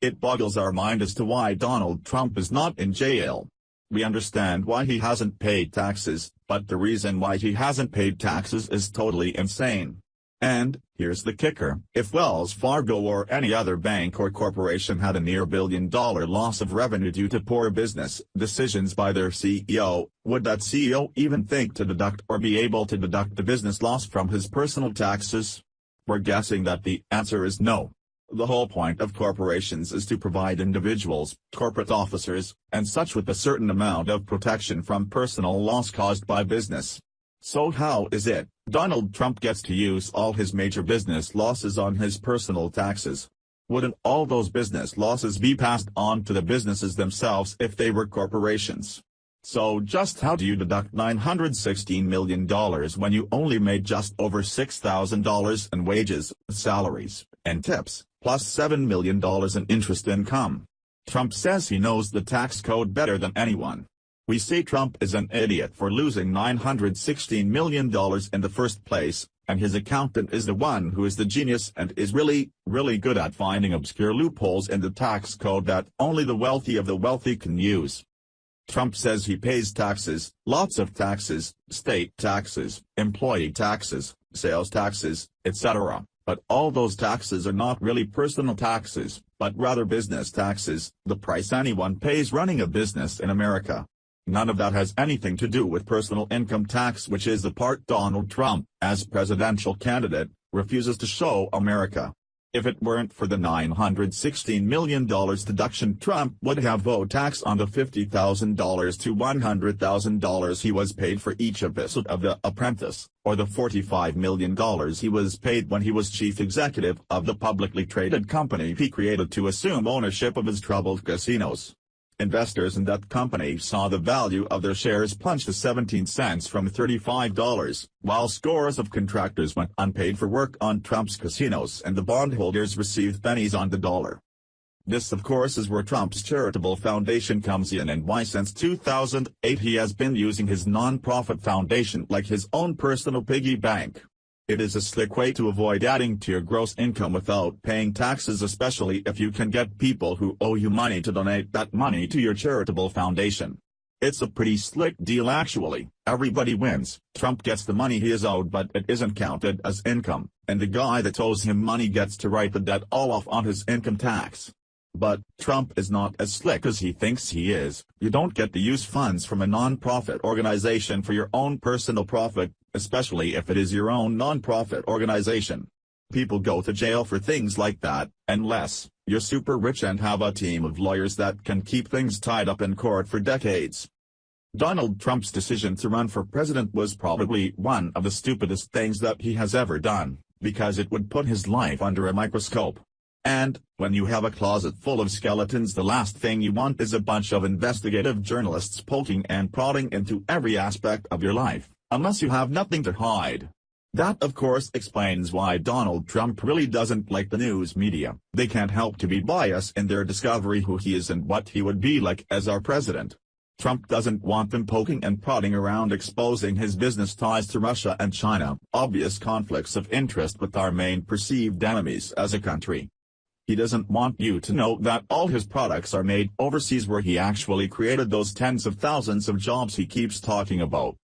It boggles our mind as to why Donald Trump is not in jail. We understand why he hasn't paid taxes, but the reason why he hasn't paid taxes is totally insane. And, here's the kicker, if Wells Fargo or any other bank or corporation had a near billion-dollar loss of revenue due to poor business decisions by their CEO, would that CEO even think to deduct or be able to deduct the business loss from his personal taxes? We're guessing that the answer is no. The whole point of corporations is to provide individuals, corporate officers, and such with a certain amount of protection from personal loss caused by business. So how is it Donald Trump gets to use all his major business losses on his personal taxes? Wouldn't all those business losses be passed on to the businesses themselves if they were corporations? So just how do you deduct $916 million when you only made just over $6,000 in wages, salaries, and tips, plus $7 million in interest income? Trump says he knows the tax code better than anyone. We say Trump is an idiot for losing $916 million in the first place, and his accountant is the one who is the genius and is really, really good at finding obscure loopholes in the tax code that only the wealthy of the wealthy can use. Trump says he pays taxes, lots of taxes, state taxes, employee taxes, sales taxes, etc., but all those taxes are not really personal taxes, but rather business taxes, the price anyone pays running a business in America. None of that has anything to do with personal income tax, which is the part Donald Trump, as presidential candidate, refuses to show America. If it weren't for the $916 million deduction, Trump would have owed tax on the $50,000 to $100,000 he was paid for each episode of The Apprentice, or the $45 million he was paid when he was chief executive of the publicly traded company he created to assume ownership of his troubled casinos. Investors in that company saw the value of their shares plunge to 17 cents from $35, while scores of contractors went unpaid for work on Trump's casinos and the bondholders received pennies on the dollar. This of course is where Trump's charitable foundation comes in and why since 2008 he has been using his non-profit foundation like his own personal piggy bank. It is a slick way to avoid adding to your gross income without paying taxes, especially if you can get people who owe you money to donate that money to your charitable foundation. It's a pretty slick deal actually. Everybody wins. Trump gets the money he is owed but it isn't counted as income, and the guy that owes him money gets to write the debt all off on his income tax. But Trump is not as slick as he thinks he is. You don't get to use funds from a non-profit organization for your own personal profit, especially if it is your own non-profit organization. People go to jail for things like that, unless you're super rich and have a team of lawyers that can keep things tied up in court for decades. Donald Trump's decision to run for president was probably one of the stupidest things that he has ever done, because it would put his life under a microscope. And, when you have a closet full of skeletons, the last thing you want is a bunch of investigative journalists poking and prodding into every aspect of your life, unless you have nothing to hide. That of course explains why Donald Trump really doesn't like the news media. They can't help to be biased in their discovery who he is and what he would be like as our president. Trump doesn't want them poking and prodding around exposing his business ties to Russia and China, obvious conflicts of interest with our main perceived enemies as a country. He doesn't want you to know that all his products are made overseas where he actually created those tens of thousands of jobs he keeps talking about.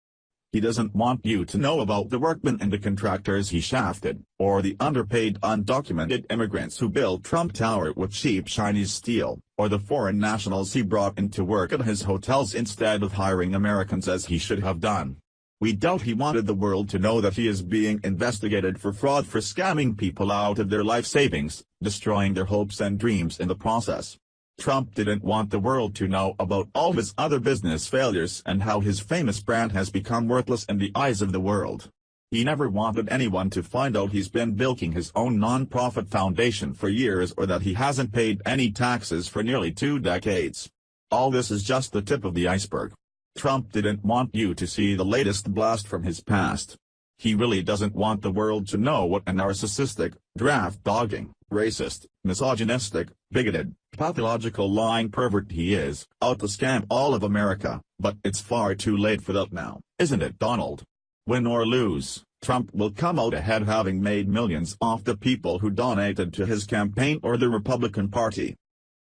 He doesn't want you to know about the workmen and the contractors he shafted, or the underpaid undocumented immigrants who built Trump Tower with cheap Chinese steel, or the foreign nationals he brought in to work at his hotels instead of hiring Americans as he should have done. We doubt he wanted the world to know that he is being investigated for fraud, for scamming people out of their life savings, destroying their hopes and dreams in the process. Trump didn't want the world to know about all his other business failures and how his famous brand has become worthless in the eyes of the world. He never wanted anyone to find out he's been bilking his own non-profit foundation for years or that he hasn't paid any taxes for nearly 2 decades. All this is just the tip of the iceberg. Trump didn't want you to see the latest blast from his past. He really doesn't want the world to know what a narcissistic, draft-dogging, racist, misogynistic, bigoted, pathological lying pervert he is, out to scam all of America, but it's far too late for that now, isn't it, Donald? Win or lose, Trump will come out ahead, having made millions off the people who donated to his campaign or the Republican Party.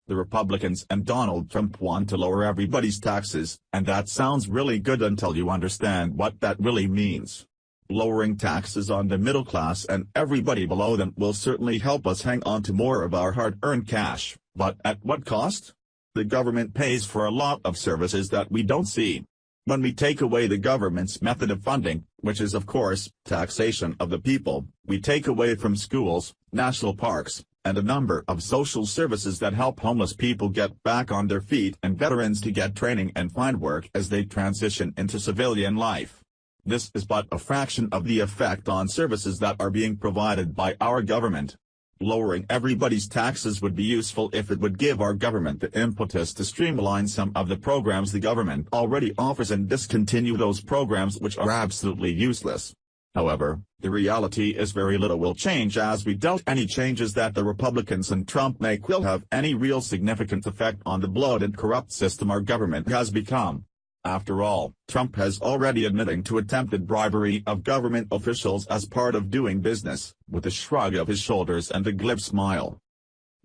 The Republicans and Donald Trump want to lower everybody's taxes, and that sounds really good until you understand what that really means. Lowering taxes on the middle class and everybody below them will certainly help us hang on to more of our hard-earned cash, but at what cost? The government pays for a lot of services that we don't see. When we take away the government's method of funding, which is of course, taxation of the people, we take away from schools, national parks, and a number of social services that help homeless people get back on their feet and veterans to get training and find work as they transition into civilian life. This is but a fraction of the effect on services that are being provided by our government. Lowering everybody's taxes would be useful if it would give our government the impetus to streamline some of the programs the government already offers and discontinue those programs which are absolutely useless. However, the reality is very little will change as we doubt any changes that the Republicans and Trump make will have any real significant effect on the bloated corrupt system our government has become. After all, Trump has already admitting to attempted bribery of government officials as part of doing business, with a shrug of his shoulders and a glib smile.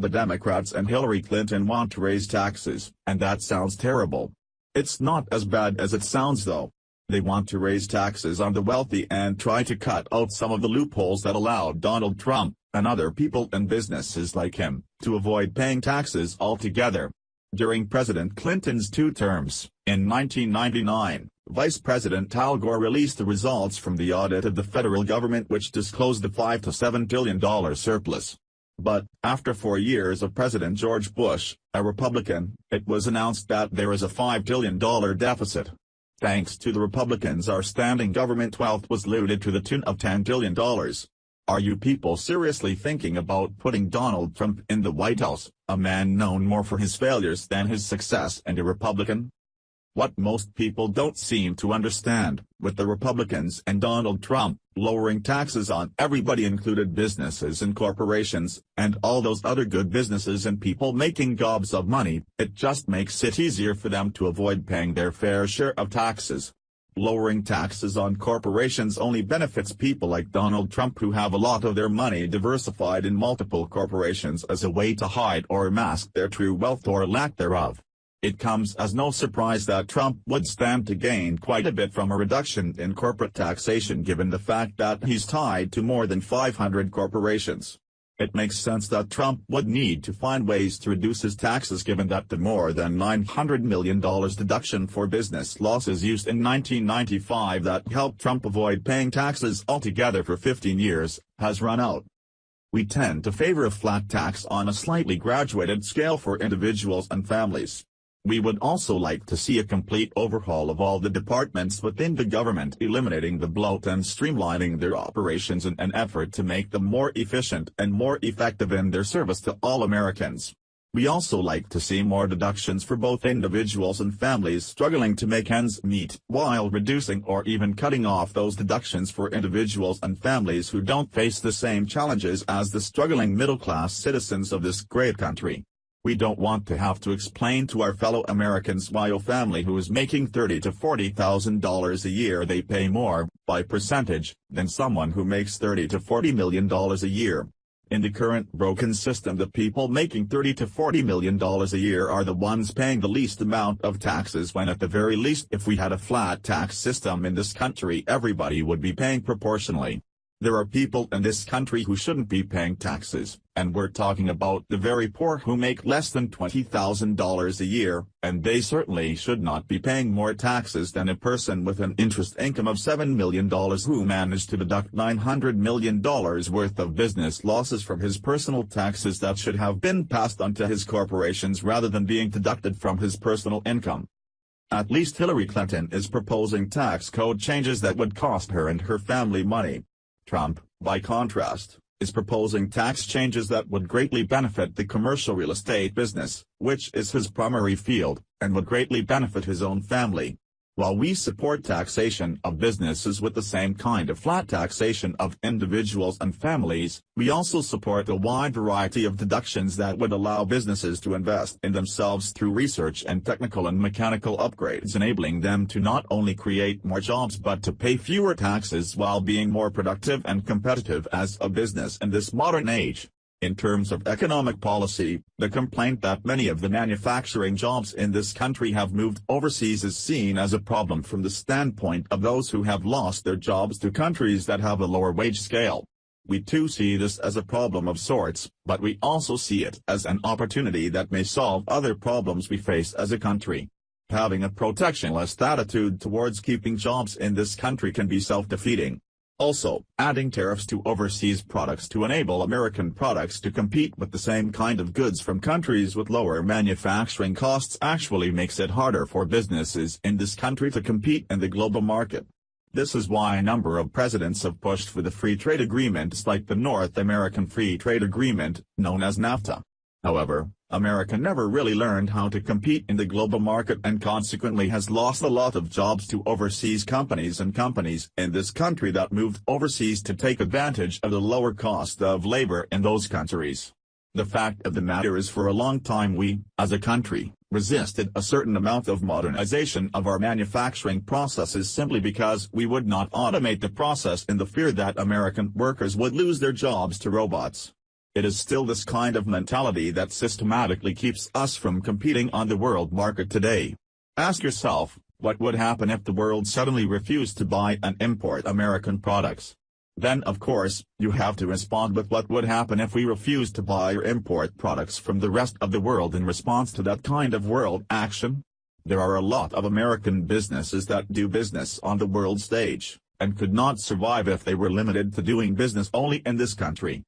The Democrats and Hillary Clinton want to raise taxes, and that sounds terrible. It's not as bad as it sounds though. They want to raise taxes on the wealthy and try to cut out some of the loopholes that allow Donald Trump, and other people and businesses like him, to avoid paying taxes altogether. During President Clinton's 2 terms, in 1999, Vice President Al Gore released the results from the audit of the federal government which disclosed the $5 to $7 billion surplus. But, after 4 years of President George Bush, a Republican, it was announced that there is a $5 billion deficit. Thanks to the Republicans, our standing government wealth was looted to the tune of $10 billion. Are you people seriously thinking about putting Donald Trump in the White House, a man known more for his failures than his success and a Republican? What most people don't seem to understand, with the Republicans and Donald Trump, lowering taxes on everybody included businesses and corporations, and all those other good businesses and people making gobs of money, it just makes it easier for them to avoid paying their fair share of taxes. Lowering taxes on corporations only benefits people like Donald Trump who have a lot of their money diversified in multiple corporations as a way to hide or mask their true wealth or lack thereof. It comes as no surprise that Trump would stand to gain quite a bit from a reduction in corporate taxation given the fact that he's tied to more than 500 corporations. It makes sense that Trump would need to find ways to reduce his taxes given that the more than $900 million deduction for business losses used in 1995 that helped Trump avoid paying taxes altogether for 15 years, has run out. We tend to favor a flat tax on a slightly graduated scale for individuals and families. We would also like to see a complete overhaul of all the departments within the government, eliminating the bloat and streamlining their operations in an effort to make them more efficient and more effective in their service to all Americans. We also like to see more deductions for both individuals and families struggling to make ends meet, while reducing or even cutting off those deductions for individuals and families who don't face the same challenges as the struggling middle-class citizens of this great country. We don't want to have to explain to our fellow Americans why a family who is making $30,000 to $40,000 a year they pay more, by percentage, than someone who makes $30 to $40 million a year. In the current broken system, the people making $30 to $40 million a year are the ones paying the least amount of taxes when at the very least if we had a flat tax system in this country everybody would be paying proportionally. There are people in this country who shouldn't be paying taxes, and we're talking about the very poor who make less than $20,000 a year, and they certainly should not be paying more taxes than a person with an interest income of $7 million who managed to deduct $900 million worth of business losses from his personal taxes that should have been passed on to his corporations rather than being deducted from his personal income. At least Hillary Clinton is proposing tax code changes that would cost her and her family money. Trump, by contrast, is proposing tax changes that would greatly benefit the commercial real estate business, which is his primary field, and would greatly benefit his own family. While we support taxation of businesses with the same kind of flat taxation of individuals and families, we also support a wide variety of deductions that would allow businesses to invest in themselves through research and technical and mechanical upgrades, enabling them to not only create more jobs but to pay fewer taxes while being more productive and competitive as a business in this modern age. In terms of economic policy, the complaint that many of the manufacturing jobs in this country have moved overseas is seen as a problem from the standpoint of those who have lost their jobs to countries that have a lower wage scale. We too see this as a problem of sorts, but we also see it as an opportunity that may solve other problems we face as a country. Having a protectionist attitude towards keeping jobs in this country can be self-defeating. Also, adding tariffs to overseas products to enable American products to compete with the same kind of goods from countries with lower manufacturing costs actually makes it harder for businesses in this country to compete in the global market. This is why a number of presidents have pushed for the free trade agreements like the North American Free Trade Agreement, known as NAFTA. However, America never really learned how to compete in the global market and consequently has lost a lot of jobs to overseas companies and companies in this country that moved overseas to take advantage of the lower cost of labor in those countries. The fact of the matter is for a long time we, as a country, resisted a certain amount of modernization of our manufacturing processes simply because we would not automate the process in the fear that American workers would lose their jobs to robots. It is still this kind of mentality that systematically keeps us from competing on the world market today. Ask yourself, what would happen if the world suddenly refused to buy and import American products? Then of course, you have to respond with what would happen if we refused to buy or import products from the rest of the world in response to that kind of world action? There are a lot of American businesses that do business on the world stage, and could not survive if they were limited to doing business only in this country.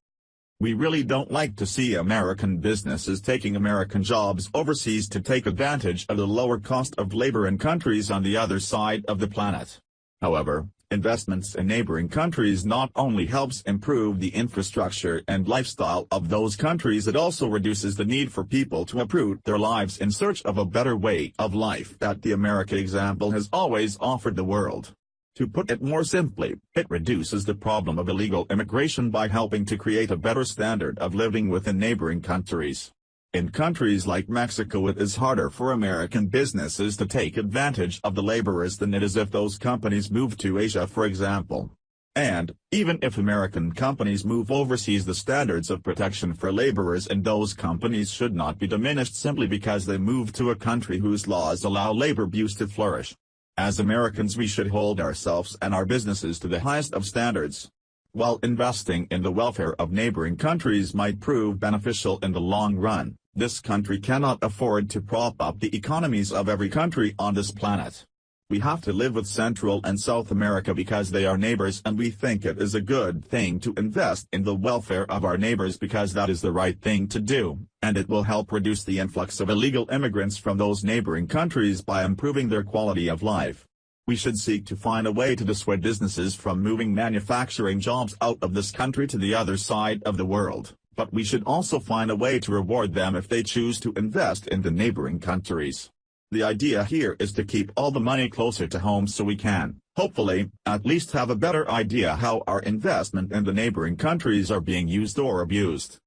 We really don't like to see American businesses taking American jobs overseas to take advantage of the lower cost of labor in countries on the other side of the planet. However, investments in neighboring countries not only helps improve the infrastructure and lifestyle of those countries, it also reduces the need for people to uproot their lives in search of a better way of life that the American example has always offered the world. To put it more simply, it reduces the problem of illegal immigration by helping to create a better standard of living within neighboring countries. In countries like Mexico, it is harder for American businesses to take advantage of the laborers than it is if those companies move to Asia, for example. And, even if American companies move overseas, the standards of protection for laborers in those companies should not be diminished simply because they move to a country whose laws allow labor abuse to flourish. As Americans, we should hold ourselves and our businesses to the highest of standards. While investing in the welfare of neighboring countries might prove beneficial in the long run, this country cannot afford to prop up the economies of every country on this planet. We have to live with Central and South America because they are neighbors, and we think it is a good thing to invest in the welfare of our neighbors because that is the right thing to do, and it will help reduce the influx of illegal immigrants from those neighboring countries by improving their quality of life. We should seek to find a way to dissuade businesses from moving manufacturing jobs out of this country to the other side of the world, but we should also find a way to reward them if they choose to invest in the neighboring countries. The idea here is to keep all the money closer to home so we can, hopefully, at least have a better idea how our investment in the neighboring countries are being used or abused.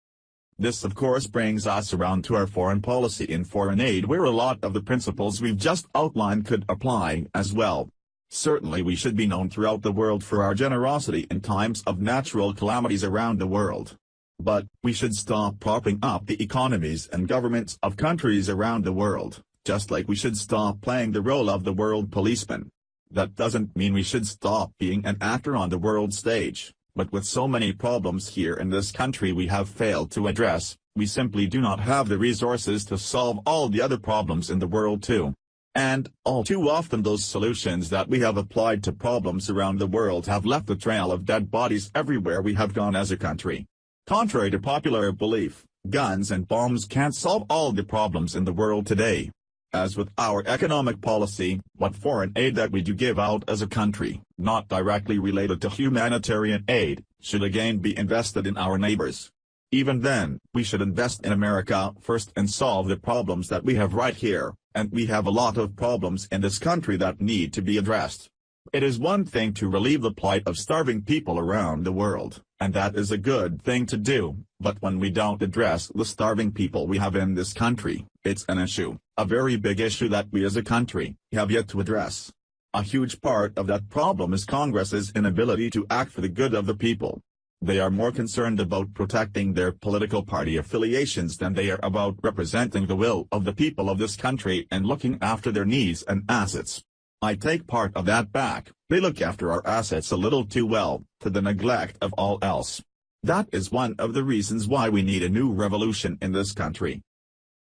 This of course brings us around to our foreign policy in foreign aid, where a lot of the principles we've just outlined could apply as well. Certainly we should be known throughout the world for our generosity in times of natural calamities around the world. But, we should stop propping up the economies and governments of countries around the world. Just like we should stop playing the role of the world policeman. That doesn't mean we should stop being an actor on the world stage, but with so many problems here in this country we have failed to address, we simply do not have the resources to solve all the other problems in the world too. And, all too often those solutions that we have applied to problems around the world have left a trail of dead bodies everywhere we have gone as a country. Contrary to popular belief, guns and bombs can't solve all the problems in the world today. As with our economic policy, what foreign aid that we do give out as a country, not directly related to humanitarian aid, should again be invested in our neighbors. Even then, we should invest in America first and solve the problems that we have right here, and we have a lot of problems in this country that need to be addressed. It is one thing to relieve the plight of starving people around the world, and that is a good thing to do, but when we don't address the starving people we have in this country, it's an issue, a very big issue that we as a country have yet to address. A huge part of that problem is Congress's inability to act for the good of the people. They are more concerned about protecting their political party affiliations than they are about representing the will of the people of this country and looking after their needs and assets. I take part of that back. They look after our assets a little too well, to the neglect of all else. That is one of the reasons why we need a new revolution in this country.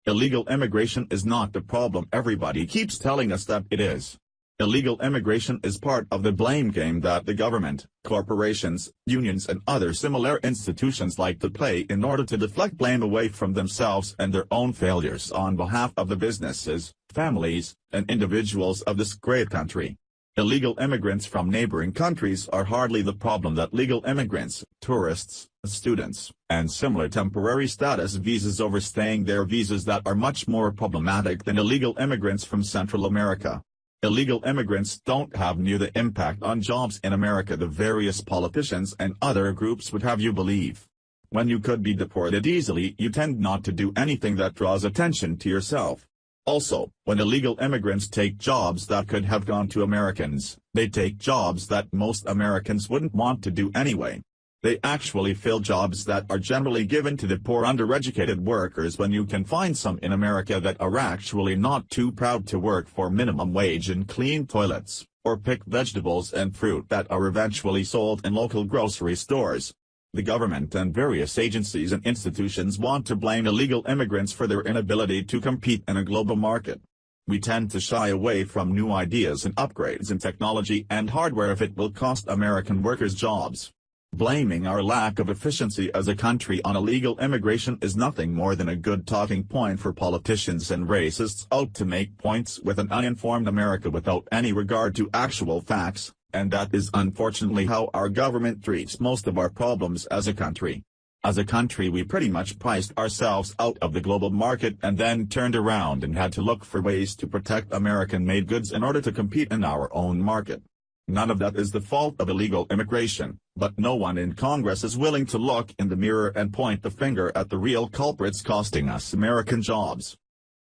Illegal immigration is not the problem everybody keeps telling us that it is. Illegal immigration is part of the blame game that the government, corporations, unions and other similar institutions like to play in order to deflect blame away from themselves and their own failures on behalf of the businesses, families, and individuals of this great country. Illegal immigrants from neighboring countries are hardly the problem that legal immigrants, tourists, students, and similar temporary status visas overstaying their visas that are much more problematic than illegal immigrants from Central America. Illegal immigrants don't have near the impact on jobs in America the various politicians and other groups would have you believe. When you could be deported easily, you tend not to do anything that draws attention to yourself. Also, when illegal immigrants take jobs that could have gone to Americans, they take jobs that most Americans wouldn't want to do anyway. They actually fill jobs that are generally given to the poor undereducated workers when you can find some in America that are actually not too proud to work for minimum wage and clean toilets, or pick vegetables and fruit that are eventually sold in local grocery stores. The government and various agencies and institutions want to blame illegal immigrants for their inability to compete in a global market. We tend to shy away from new ideas and upgrades in technology and hardware if it will cost American workers jobs. Blaming our lack of efficiency as a country on illegal immigration is nothing more than a good talking point for politicians and racists out to make points with an uninformed America without any regard to actual facts, and that is unfortunately how our government treats most of our problems as a country. As a country we pretty much priced ourselves out of the global market and then turned around and had to look for ways to protect American-made goods in order to compete in our own market. None of that is the fault of illegal immigration, but no one in Congress is willing to look in the mirror and point the finger at the real culprits costing us American jobs.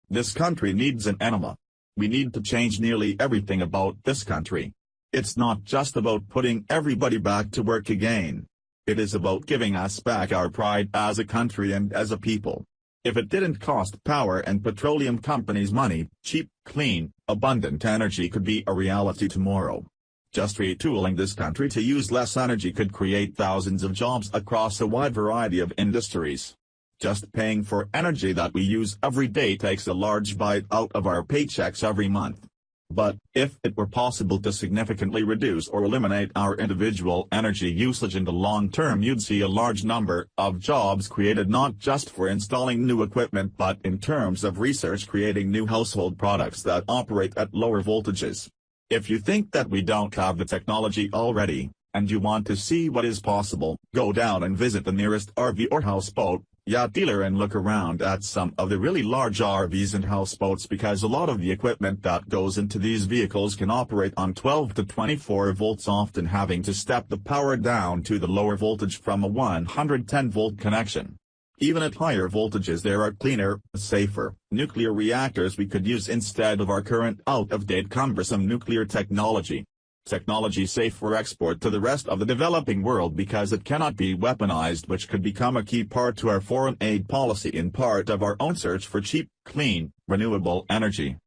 This country needs an enema. We need to change nearly everything about this country. It's not just about putting everybody back to work again. It is about giving us back our pride as a country and as a people. If it didn't cost power and petroleum companies money, cheap, clean, abundant energy could be a reality tomorrow. Just retooling this country to use less energy could create thousands of jobs across a wide variety of industries. Just paying for energy that we use every day takes a large bite out of our paychecks every month. But, if it were possible to significantly reduce or eliminate our individual energy usage in the long term, you'd see a large number of jobs created not just for installing new equipment but in terms of research creating new household products that operate at lower voltages. If you think that we don't have the technology already, and you want to see what is possible, go down and visit the nearest RV or houseboat yacht dealer and look around at some of the really large RVs and houseboats, because a lot of the equipment that goes into these vehicles can operate on 12 to 24 volts, often having to step the power down to the lower voltage from a 110 volt connection. Even at higher voltages there are cleaner, safer, nuclear reactors we could use instead of our current out-of-date cumbersome nuclear technology. Technology safe for export to the rest of the developing world because it cannot be weaponized, which could become a key part to our foreign aid policy in part of our own search for cheap, clean, renewable energy.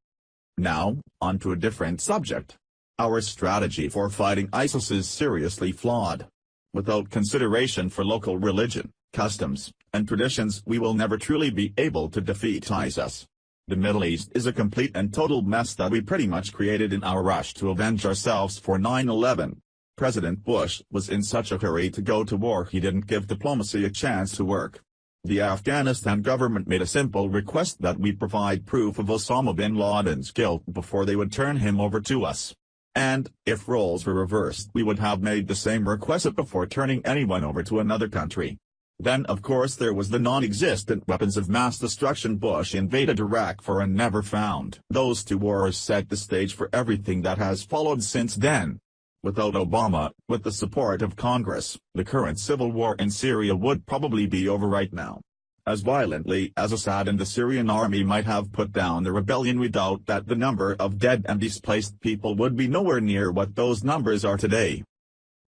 Now, on to a different subject. Our strategy for fighting ISIS is seriously flawed. Without consideration for local religion, customs, and traditions, we will never truly be able to defeat ISIS. The Middle East is a complete and total mess that we pretty much created in our rush to avenge ourselves for 9/11. President Bush was in such a hurry to go to war he didn't give diplomacy a chance to work. The Afghanistan government made a simple request that we provide proof of Osama bin Laden's guilt before they would turn him over to us. And, if roles were reversed, we would have made the same request before turning anyone over to another country. Then of course there was the non-existent weapons of mass destruction Bush invaded Iraq for and never found. Those two wars set the stage for everything that has followed since then. Without Obama, with the support of Congress, the current civil war in Syria would probably be over right now. As violently as Assad and the Syrian army might have put down the rebellion, we doubt that the number of dead and displaced people would be nowhere near what those numbers are today.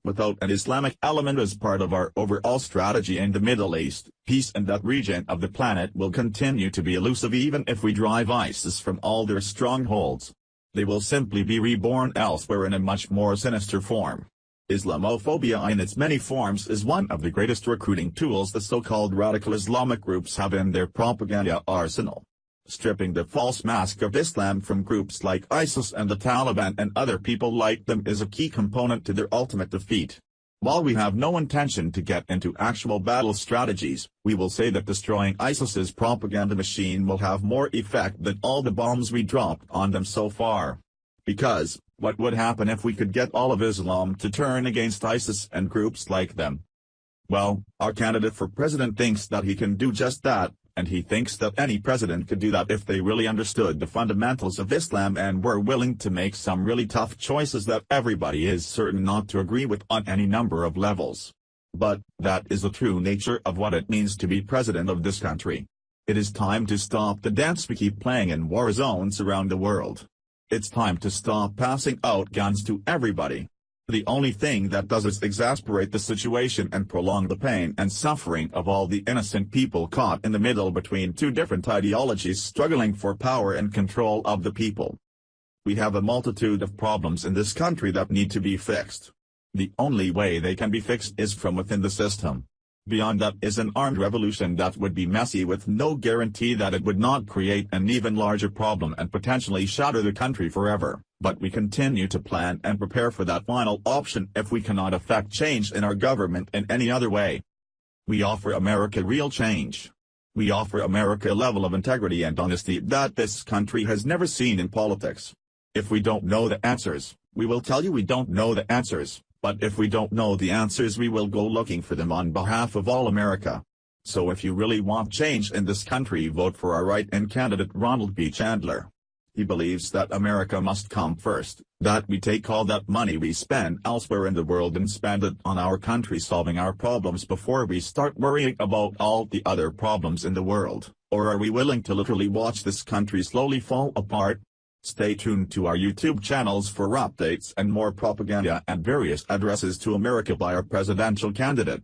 Without an Islamic element as part of our overall strategy in the Middle East, peace in that region of the planet will continue to be elusive even if we drive ISIS from all their strongholds. They will simply be reborn elsewhere in a much more sinister form. Islamophobia in its many forms is one of the greatest recruiting tools the so-called radical Islamic groups have in their propaganda arsenal. Stripping the false mask of Islam from groups like ISIS and the Taliban and other people like them is a key component to their ultimate defeat. While we have no intention to get into actual battle strategies, we will say that destroying ISIS's propaganda machine will have more effect than all the bombs we dropped on them so far. Because, what would happen if we could get all of Islam to turn against ISIS and groups like them? Well, our candidate for president thinks that he can do just that. And he thinks that any president could do that if they really understood the fundamentals of Islam and were willing to make some really tough choices that everybody is certain not to agree with on any number of levels. But, that is the true nature of what it means to be president of this country. It is time to stop the dance we keep playing in war zones around the world. It's time to stop passing out guns to everybody. The only thing that does is exasperate the situation and prolong the pain and suffering of all the innocent people caught in the middle between two different ideologies struggling for power and control of the people. We have a multitude of problems in this country that need to be fixed. The only way they can be fixed is from within the system. Beyond that is an armed revolution that would be messy with no guarantee that it would not create an even larger problem and potentially shatter the country forever, but we continue to plan and prepare for that final option if we cannot effect change in our government in any other way. We offer America real change. We offer America a level of integrity and honesty that this country has never seen in politics. If we don't know the answers, we will tell you we don't know the answers. But if we don't know the answers we will go looking for them on behalf of all America. So if you really want change in this country, vote for our write-in candidate Ronald B. Chandler. He believes that America must come first, that we take all that money we spend elsewhere in the world and spend it on our country solving our problems before we start worrying about all the other problems in the world. Or are we willing to literally watch this country slowly fall apart? Stay tuned to our YouTube channels for updates and more propaganda and various addresses to America by our presidential candidate.